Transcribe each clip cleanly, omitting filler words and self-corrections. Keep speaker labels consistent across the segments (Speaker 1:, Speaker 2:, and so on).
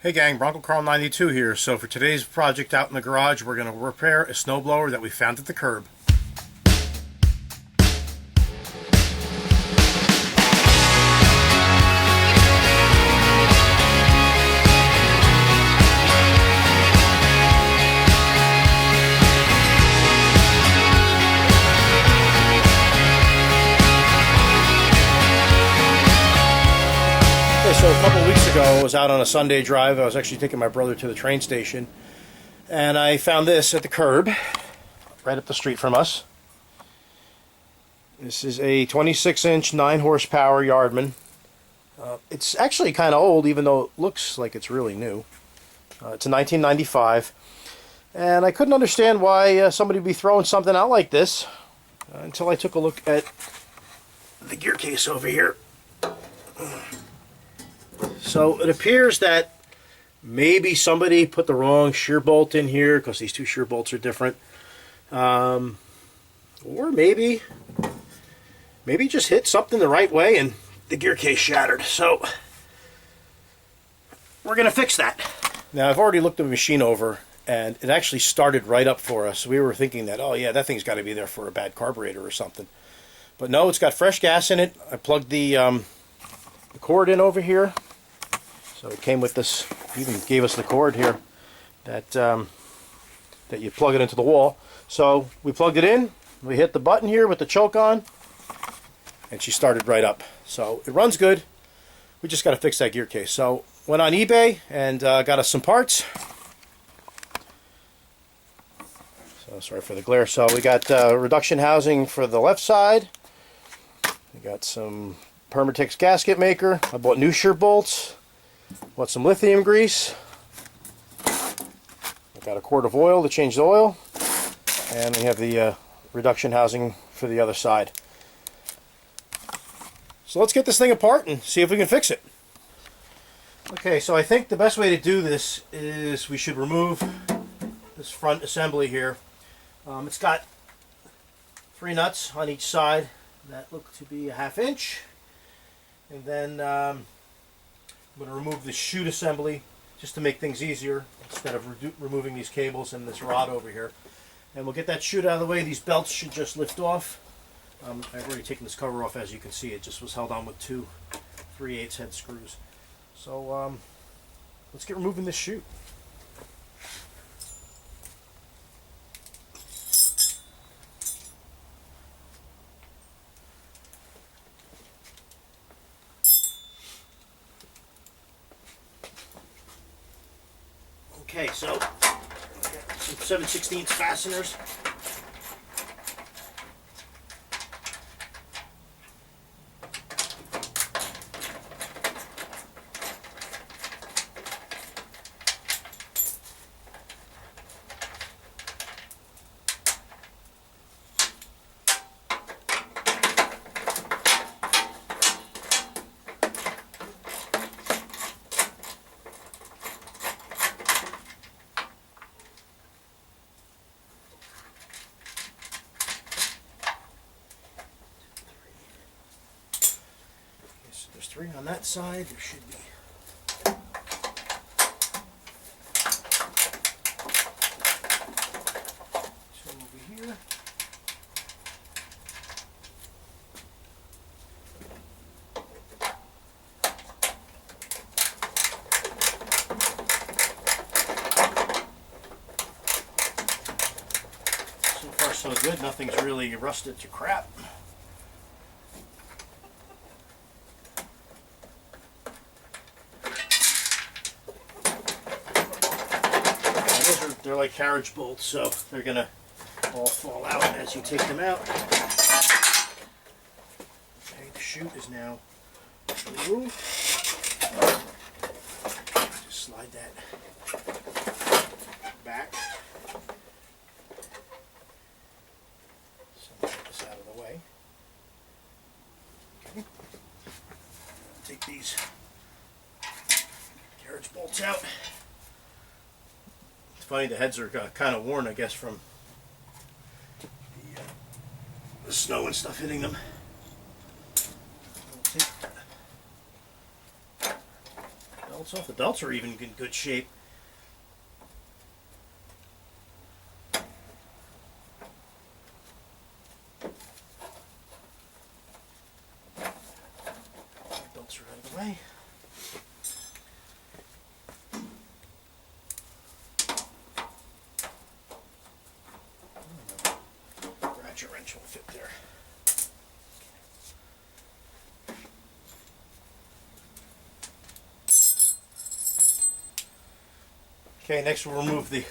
Speaker 1: Hey gang, Bronco Carl 92 here. So for today's project out in the garage, we're going to repair a snowblower that we found at the curb. So a couple of weeks ago, I was out on a Sunday drive. I was actually taking my brother to the train station, and I found this at the curb, right up the street from us. This is a 26-inch, 9-horsepower YardMan. It's actually kind of old, even though it looks like it's really new. It's a 1995, and I couldn't understand why somebody would be throwing something out like this until I took a look at the gear case over here. So it appears that maybe somebody put the wrong shear bolt in here because these two shear bolts are different. Or maybe just hit something the right way and the gear case shattered. So we're going to fix that. Now I've already looked the machine over and it actually started right up for us. We were thinking that, oh yeah, that thing's got to be there for a bad carburetor or something. But no, it's got fresh gas in it. I plugged the cord in over here. So it came with this, even gave us the cord here that that you plug it into the wall. So we plugged it in, we hit the button here with the choke on, and she started right up. So it runs good. We just got to fix that gear case. So went on eBay and got us some parts. So sorry for the glare. So we got reduction housing for the left side. We got some Permatex gasket maker. I bought new shear bolts. Bought some lithium grease. I got a quart of oil to change the oil. And we have the reduction housing for the other side. So let's get this thing apart and see if we can fix it. Okay, so I think the best way to do this is we should remove this front assembly here. It's got 3 nuts on each side that look to be a 1/2 inch. And then I'm going to remove the chute assembly just to make things easier instead of removing these cables and this rod over here. And we'll get that chute out of the way. These belts should just lift off. I've already taken this cover off, as you can see. It just was held on with 2 3/8 head screws. So let's get removing this chute. Okay, so some 7/16 fasteners. There's 3 on that side. There should be 2 over here. So far so good. Nothing's really rusted to crap. They're like carriage bolts, so they're going to all fall out as you take them out. Okay, the chute is now removed. Just slide that back. So get this out of the way. Okay. Take these carriage bolts out. It's funny, the heads are kind of worn, I guess, from the snow and stuff hitting them. Belt belts off. The belts are even in good shape. Belts are out of the way. Ratchet wrench will fit there. Okay, next we'll remove the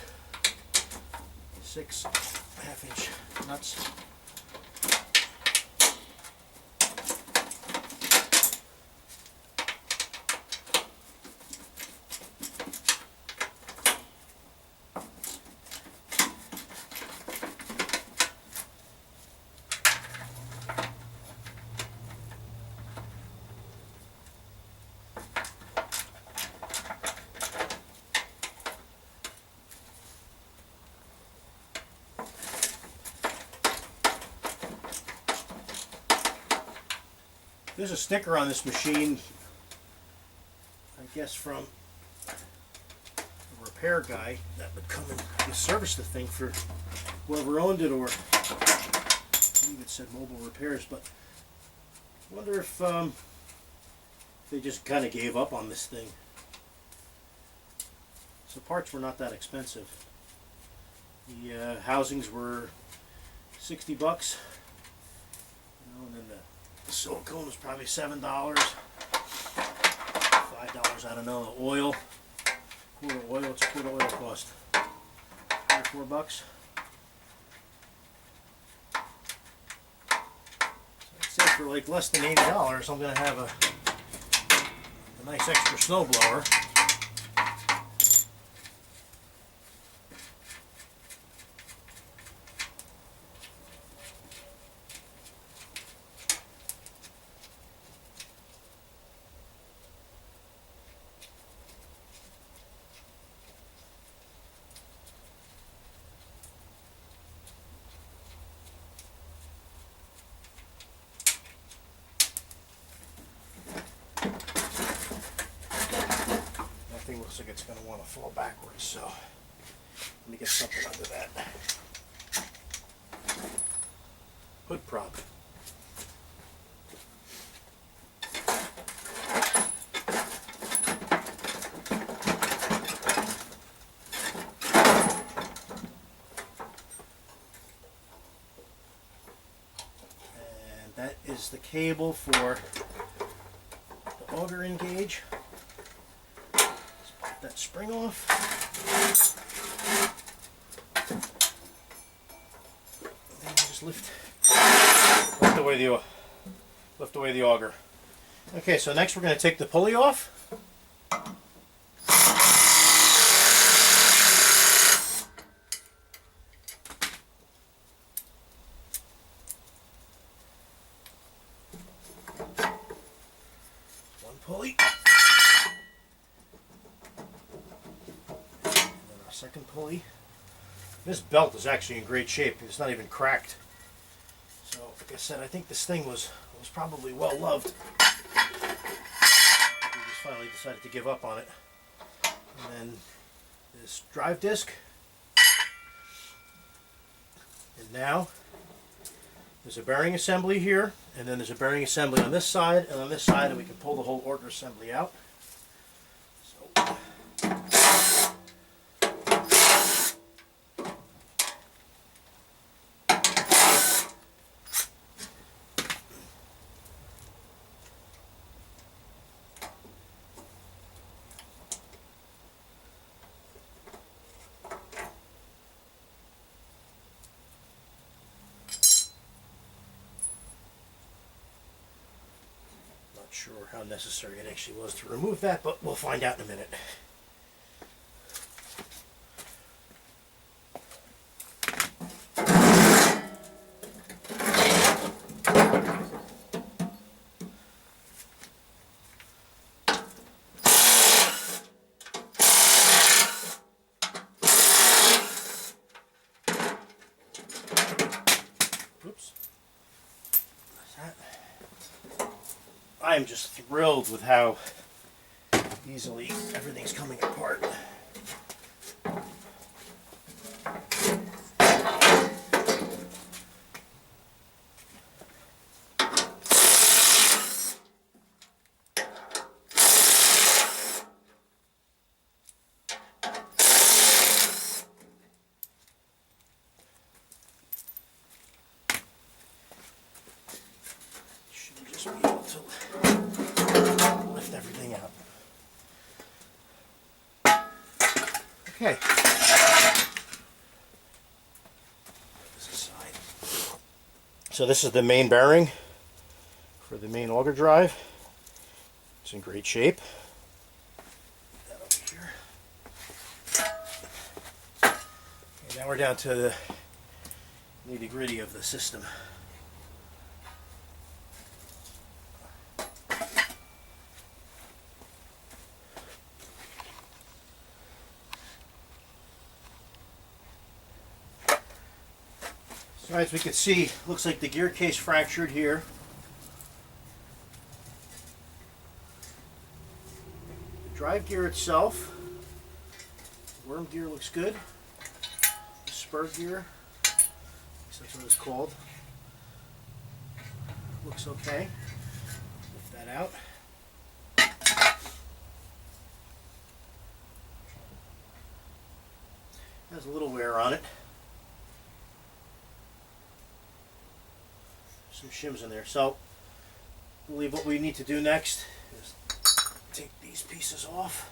Speaker 1: 6 1/2-inch nuts. There's a sticker on this machine, I guess from a repair guy that would come and service the thing for whoever owned it, or I believe it said mobile repairs, but I wonder if they just kind of gave up on this thing. So parts were not that expensive. The housings were 60 bucks, and then the silicone was probably $7, $5, I don't know. The oil, quarter oil, what's a quarter oil cost? 3 or 4 bucks. So I'd say for like less than $80, I'm going to have a nice extra snowblower. Looks like it's going to want to fall backwards, so let me get something under that. Hood prop. And that is the cable for the auger in gauge. That spring off. And then just lift away the auger. Okay, so next we're going to take the pulley off. One pulley. Second pulley. This belt is actually in great shape. It's not even cracked. So, like I said, I think this thing was probably well loved. We just finally decided to give up on it. And then this drive disc. And now there's a bearing assembly here, and then there's a bearing assembly on this side and on this side, and we can pull the whole auger assembly out. So, sure how necessary it actually was to remove that, but we'll find out in a minute. Oops. What's that? I am just thrilled with how easily everything's coming apart. Should just be able to lift everything out. Okay. This aside. So this is the main bearing for the main auger drive. It's in great shape. Put that over here. Okay, now we're down to the nitty-gritty of the system. So as we can see, looks like the gear case fractured here. The drive gear itself, worm gear looks good. The spur gear, that's what it's called, looks okay. Lift that out. Has a little wear on it. Some shims in there. So I believe what we need to do next is take these pieces off.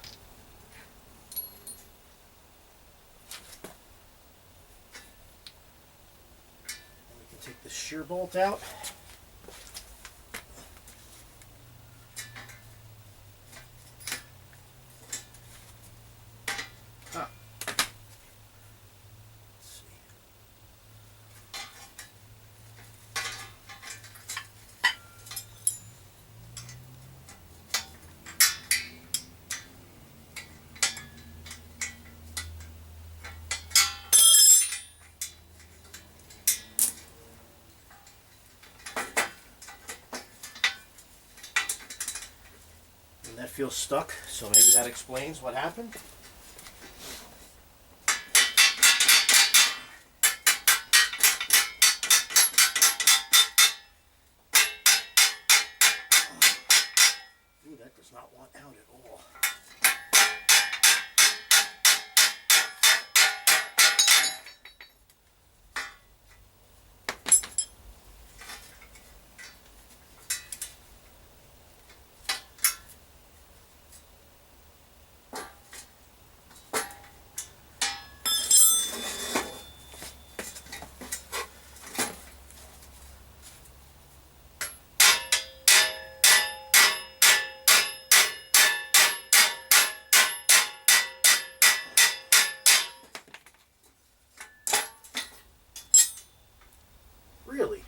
Speaker 1: And we can take the shear bolt out. That feels stuck, so maybe that explains what happened. Ooh, that does not want out at all. Really?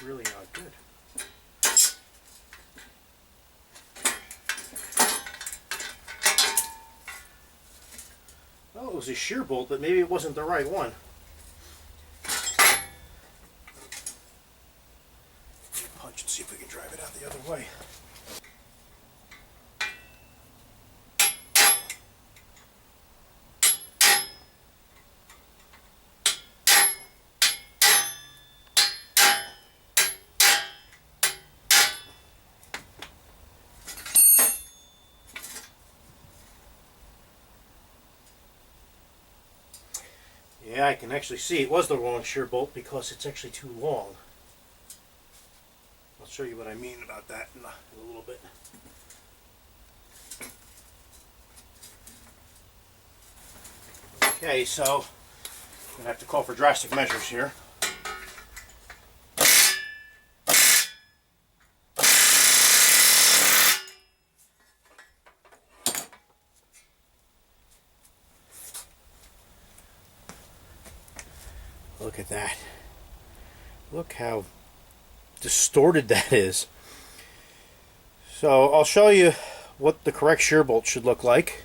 Speaker 1: Really not good. Well, it was a shear bolt, but maybe it wasn't the right one. Punch and see if we can drive it out the other way. Yeah, I can actually see it was the wrong shear bolt because it's actually too long. I'll show you what I mean about that in a little bit. Okay, so I'm going to have to call for drastic measures here. Look at that. Look how distorted that is. So I'll show you what the correct shear bolt should look like.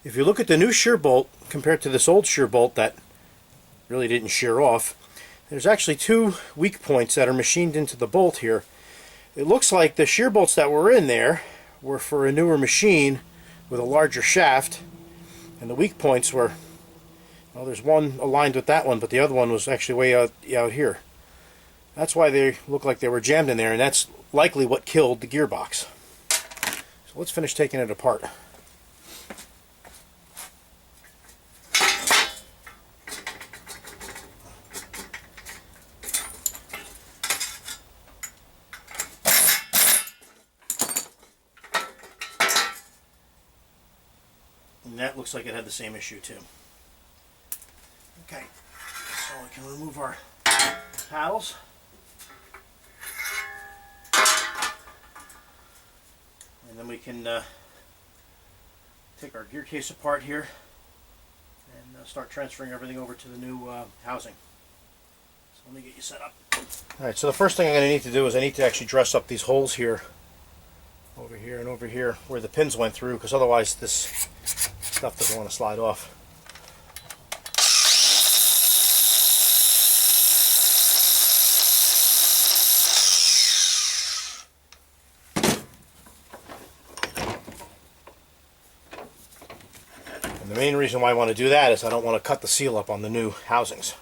Speaker 1: If you look at the new shear bolt compared to this old shear bolt that really didn't shear off. There's actually two weak points that are machined into the bolt here. It looks like the shear bolts that were in there were for a newer machine with a larger shaft, and the weak points were, well, there's one aligned with that one, but the other one was actually way out here. That's why they look like they were jammed in there, and that's likely what killed the gearbox. So let's finish taking it apart. And that looks like it had the same issue too. Okay, so we can remove our paddles. And then we can take our gear case apart here and start transferring everything over to the new housing. So let me get you set up. Alright, so the first thing I'm going to need to do is I need to actually dress up these holes here, over here and over here, where the pins went through, because otherwise this stuff doesn't want to slide off. And the main reason why I want to do that is I don't want to cut the seal up on the new housings.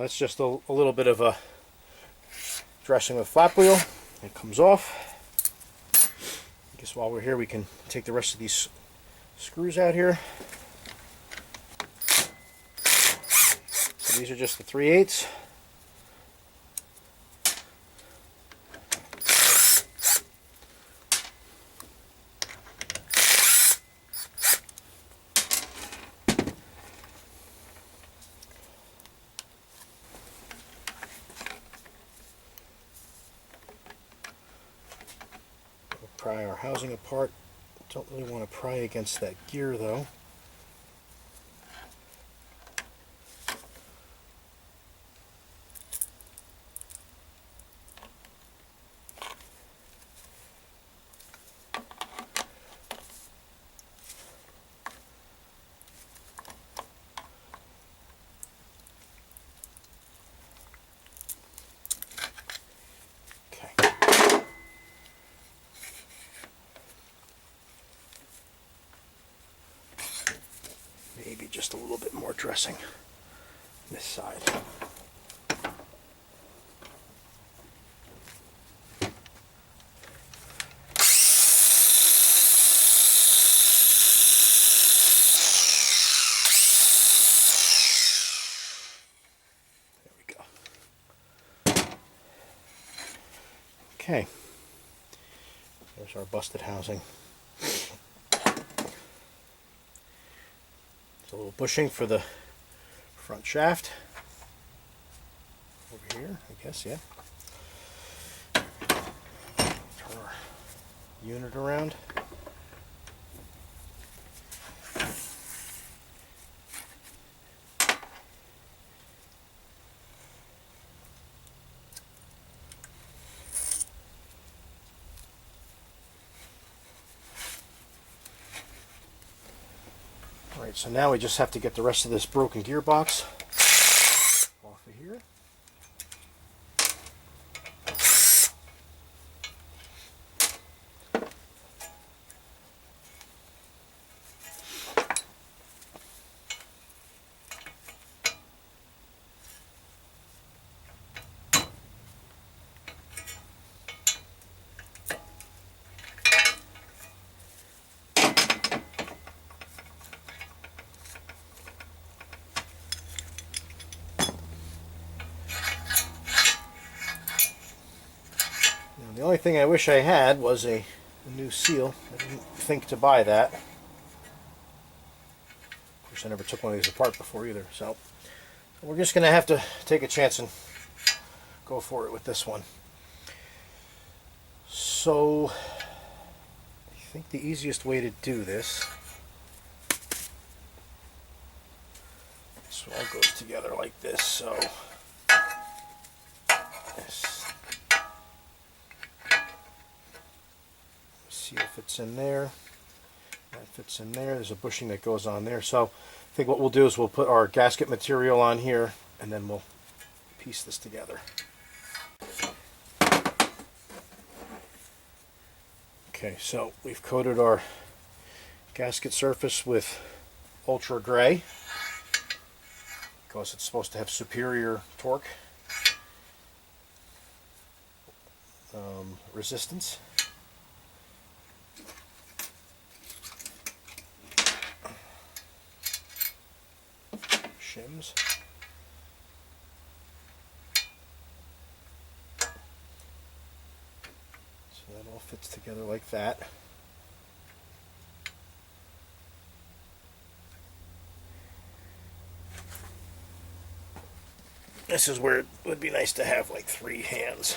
Speaker 1: That's just a little bit of a dressing with flap wheel. It comes off. I guess while we're here we can take the rest of these screws out here. So these are just the 3/8. Pry our housing apart. Don't really want to pry against that gear though. Maybe just a little bit more dressing this side. There we go. Okay. There's our busted housing. A little bushing for the front shaft over here, I guess, yeah. Turn our unit around. Alright, so now we just have to get the rest of this broken gearbox off of here. The only thing I wish I had was a new seal. I didn't think to buy that. Of course, I never took one of these apart before either. So, We're just going to have to take a chance and go for it with this one. So I think the easiest way to do this all goes together like this. So see if it's in there. That fits in there. There's a bushing that goes on there. So I think what we'll do is we'll put our gasket material on here and then we'll piece this together. Okay, so we've coated our gasket surface with Ultra Grey because it's supposed to have superior torque resistance. Shims. So that all fits together like that. This is where it would be nice to have like 3 hands.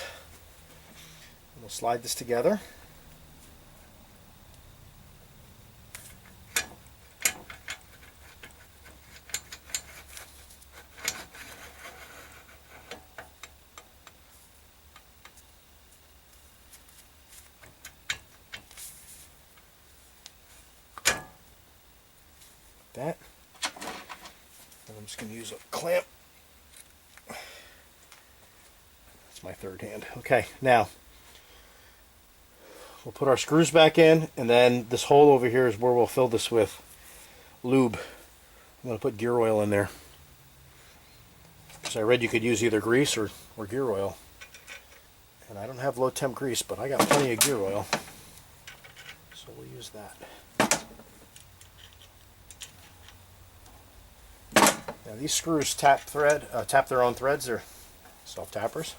Speaker 1: And we'll slide this together. That. And I'm just going to use a clamp. That's my 3rd hand. Okay, now we'll put our screws back in, and then this hole over here is where we'll fill this with lube. I'm going to put gear oil in there. Because I read you could use either grease or gear oil. And I don't have low temp grease, but I got plenty of gear oil. So we'll use that. Now these screws tap their own threads. They're self-tappers.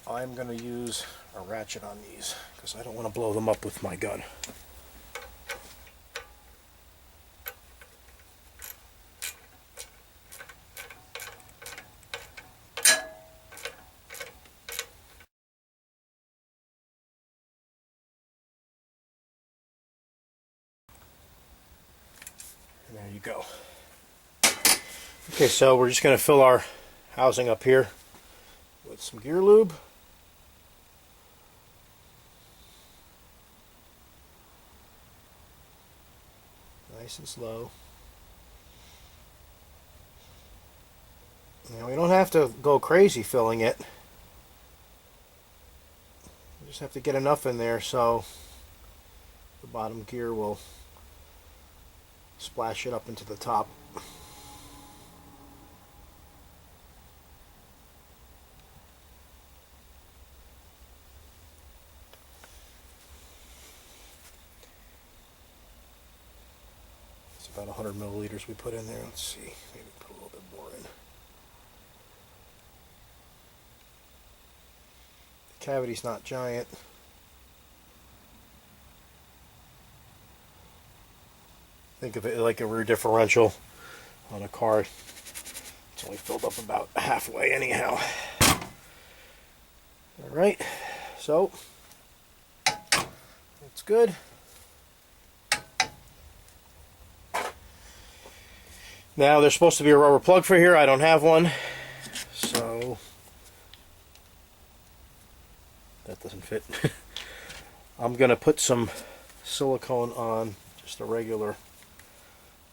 Speaker 1: I'm going to use a ratchet on these because I don't want to blow them up with my gun. And there you go. Okay, so we're just going to fill our housing up here with some gear lube. Nice and slow. Now we don't have to go crazy filling it. We just have to get enough in there so the bottom gear will splash it up into the top. About 100 milliliters we put in there. Let's see, maybe put a little bit more in. The cavity's not giant. Think of it like a rear differential on a car. It's only filled up about halfway anyhow. Alright, so that's good. Now there's supposed to be a rubber plug for here. I don't have one, so that doesn't fit. I'm going to put some silicone on just a regular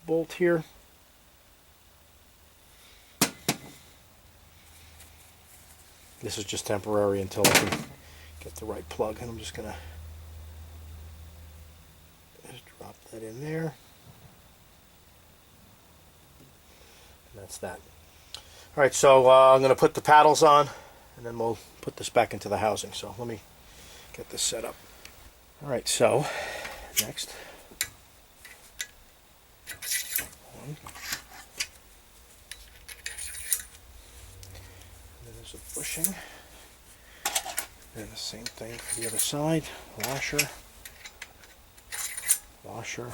Speaker 1: bolt here. This is just temporary until I can get the right plug, and I'm just going to drop that in there. That's that. Alright, so I'm going to put the paddles on and then we'll put this back into the housing. So let me get this set up. Alright, so next. One. And there's a bushing. And the same thing for the other side. Washer. Washer.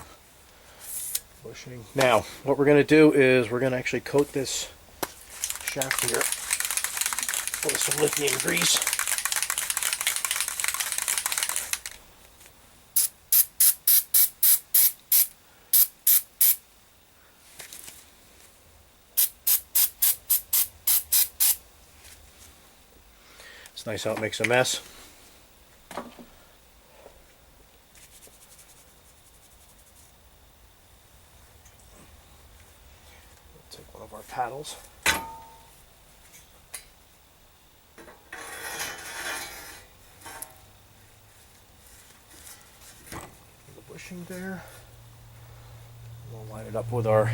Speaker 1: Bushing. Now, what we're going to do is we're going to actually coat this shaft here with some lithium grease. It's nice how it makes a mess. Take one of our paddles. The bushing there. We'll line it up with our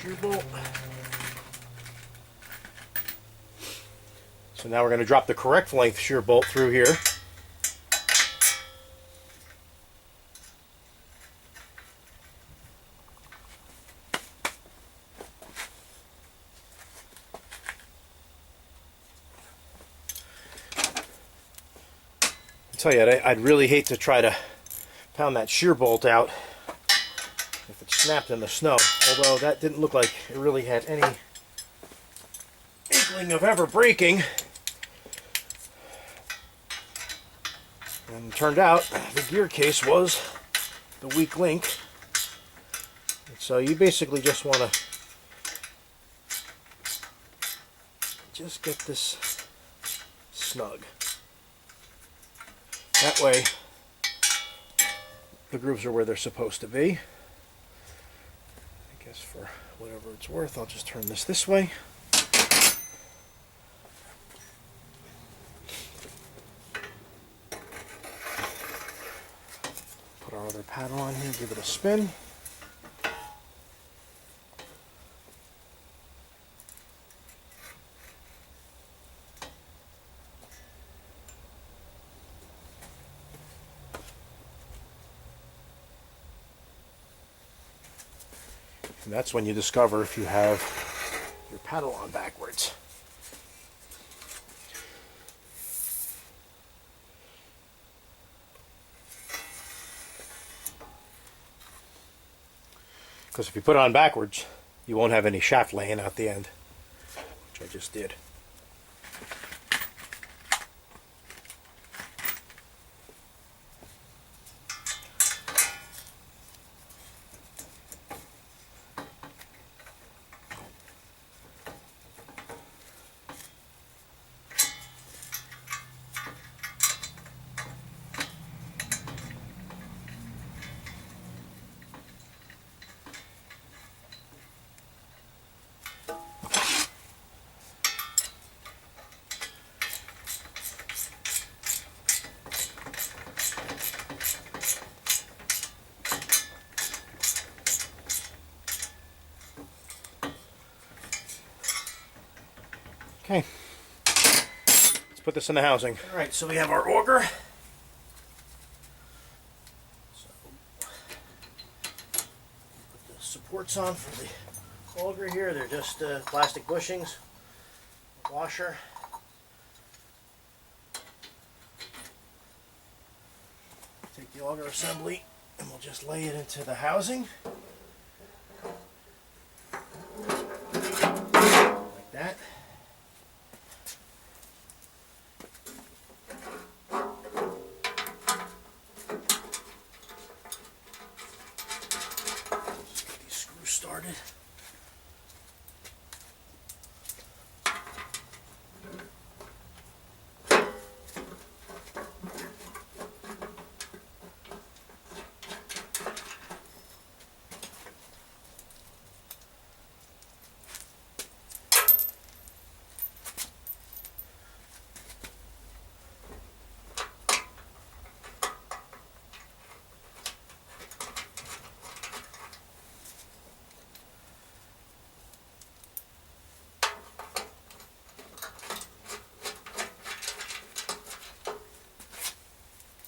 Speaker 1: shear bolt. So now we're going to drop the correct length shear bolt through here. I tell you, I'd really hate to try to pound that shear bolt out if it snapped in the snow, although that didn't look like it really had any inkling of ever breaking. And it turned out the gear case was the weak link. So you basically just want to just get this snug. That way the grooves are where they're supposed to be. I guess for whatever it's worth, I'll just turn this way. Put our other paddle on here, give it a spin. And that's when you discover if you have your paddle on backwards. Because if you put it on backwards, you won't have any shaft laying out the end, which I just did. Okay, let's put this in the housing. All right, so we have our auger. So, put the supports on for the auger here. They're just plastic bushings, washer. Take the auger assembly and we'll just lay it into the housing. Like that. Started.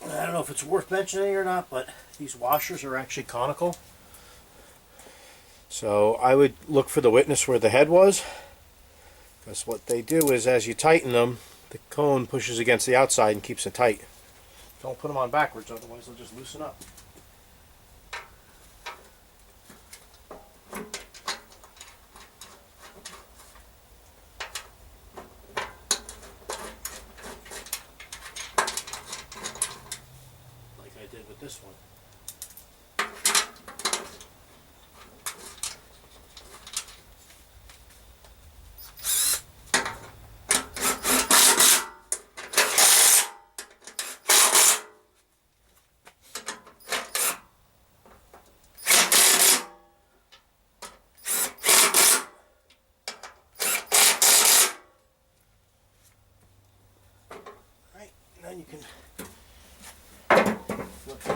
Speaker 1: I don't know if it's worth mentioning or not, but these washers are actually conical. So I would look for the witness where the head was, because what they do is as you tighten them, the cone pushes against the outside and keeps it tight. Don't put them on backwards, otherwise they'll just loosen up.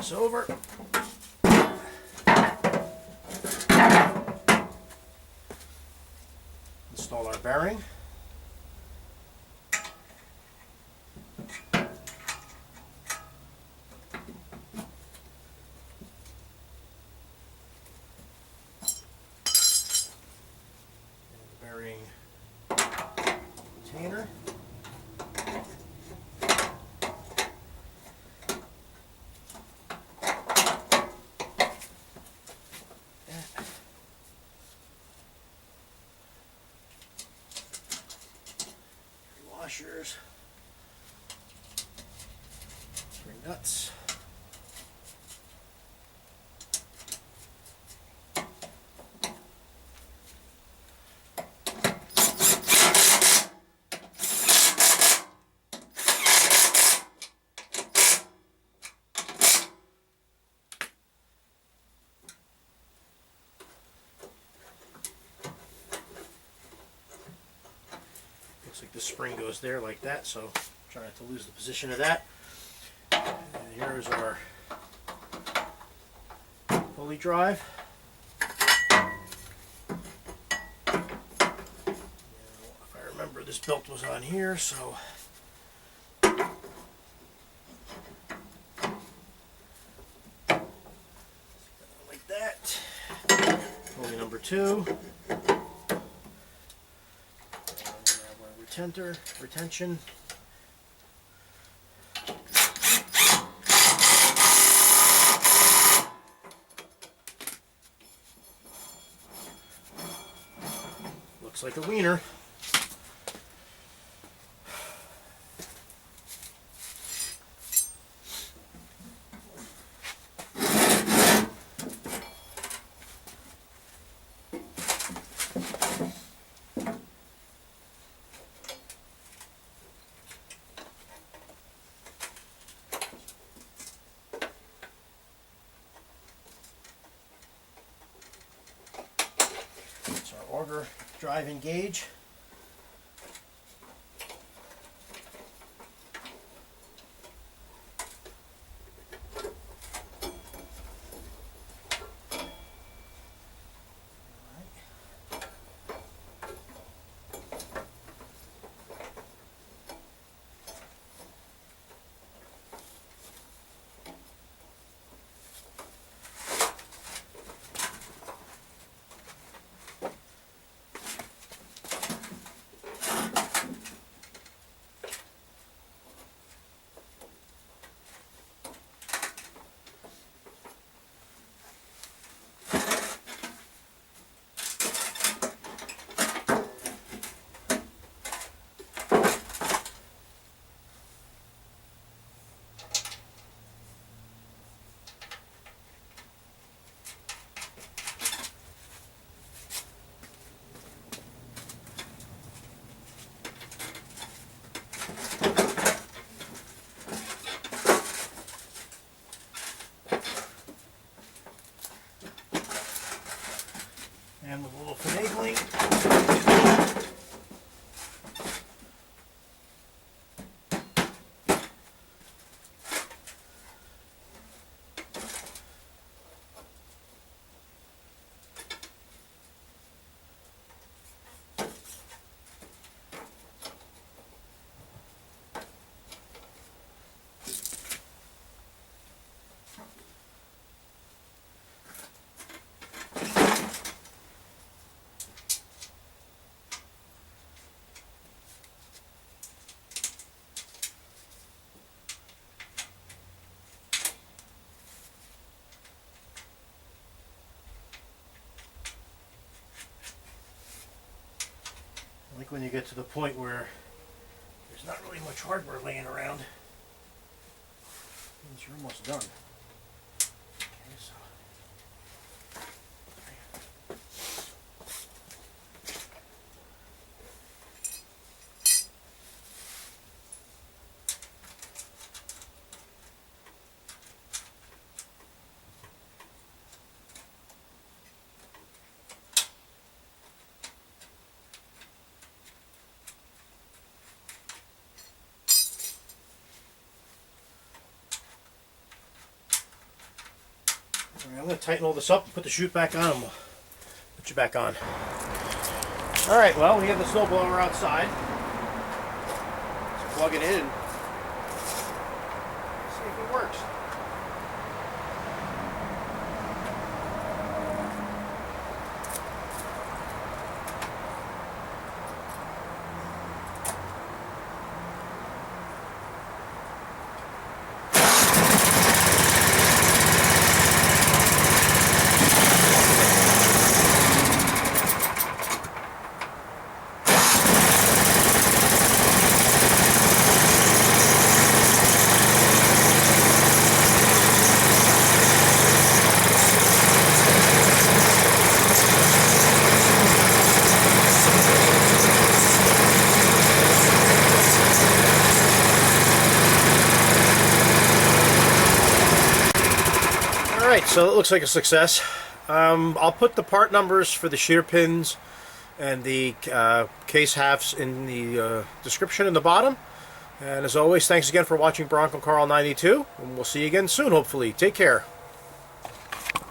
Speaker 1: this over. Install our bearing. Bearing container. Washers, 3 nuts, looks like the spring goes there like that, so try not to lose the position of that. And here's our pulley drive. Now, if I remember, this belt was on here, so like that. Pulley number 2. Retention. Looks like a wiener. That's our auger driving gauge. And with a little finagling, I think when you get to the point where there's not really much hardware laying around, means you're almost done. Okay, so I'm going to tighten all this up and put the chute back on, and we'll put you back on. Alright, well, we have the snowblower outside. Let's plug it in and see if it works. Alright, so it looks like a success. I'll put the part numbers for the shear pins and the case halves in the description in the bottom. And as always, thanks again for watching Bronco Carl 92, and we'll see you again soon, hopefully. Take care.